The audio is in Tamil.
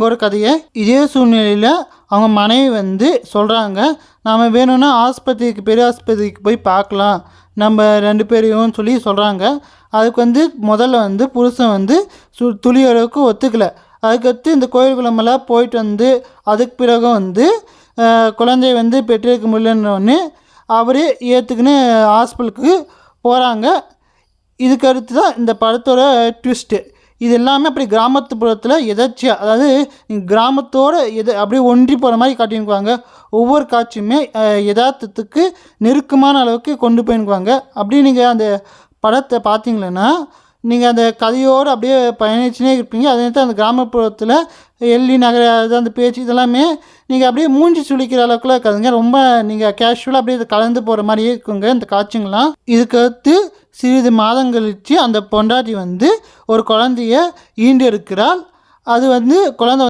அங்கே ஒரு கதையை. இதே சூழ்நிலையில் அவங்க மனைவி வந்து சொல்கிறாங்க, நாம் வேணும்னா ஆஸ்பத்திரிக்கு பெரிய ஆஸ்பத்திரிக்கு போய் பார்க்கலாம் நம்ம 2 பேரையும் சொல்லி சொல்கிறாங்க. அதுக்கு வந்து முதல்ல வந்து புருஷன் வந்து துளி அளவுக்கு ஒத்துக்கலை. அதுக்கடுத்து இந்த கோயில் குளமெல்லாம் போயிட்டு வந்து அதுக்கு பிறகு வந்து குழந்தைய வந்து பெற்றெடுக்க முடியலன்னொடனே அவரே ஏற்றுக்குன்னு ஹாஸ்பிட்டலுக்கு போகிறாங்க. இதுக்கு அடுத்து தான் இந்த படத்தோட ட்விஸ்ட்டு. இது எல்லாமே அப்படி கிராமத்துப்புறத்தில் எதாச்சியாக, அதாவது கிராமத்தோடு அப்படியே ஒன்றி போகிற மாதிரி காட்டியிருக்குவாங்க. ஒவ்வொரு காட்சியுமே யதார்த்தத்துக்கு நெருக்கமான அளவுக்கு கொண்டு போயிருக்குவாங்க. அப்படியே நீங்கள் அந்த படத்தை பார்த்தீங்களன்னா நீங்கள் அந்த கதையோடு அப்படியே பயணிச்சுனே இருப்பீங்க. அதே நேரத்தில் அந்த கிராமப்புறத்தில் எள்ளி நகர அது அந்த பேச்சு இதெல்லாமே நீங்கள் அப்படியே மூஞ்சி சுளிக்கிற அளவுக்குலாம் இருக்காதுங்க. ரொம்ப நீங்கள் கேஷுவலாக அப்படியே கலந்து போகிற மாதிரியே இருக்குங்க இந்த காட்சிங்கள்லாம். இதுக்கடுத்து சிறிது மாதங்கள் கழிச்சு அந்த பொண்டாட்டி வந்து ஒரு குழந்தைய ஈண்டெடுக்கிறாள். அது வந்து குழந்தை